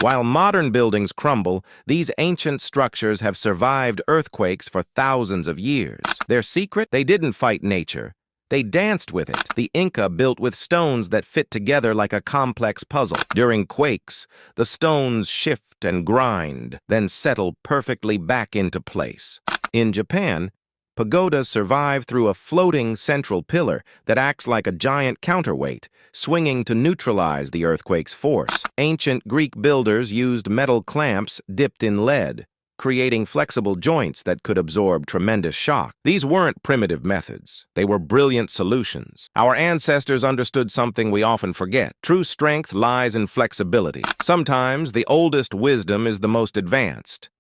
While modern buildings crumble, these ancient structures have survived earthquakes for thousands of years. Their secret? They didn't fight nature. They danced with it. The Inca built with stones that fit together like a complex puzzle. During quakes, the stones shift and grind, then settle perfectly back into place. In Japan, pagodas survive through a floating central pillar that acts like a giant counterweight, swinging to neutralize the earthquake's force. Ancient Greek builders used metal clamps dipped in lead, creating flexible joints that could absorb tremendous shock. These weren't primitive methods. They were brilliant solutions. Our ancestors understood something we often forget. True strength lies in flexibility. Sometimes the oldest wisdom is the most advanced.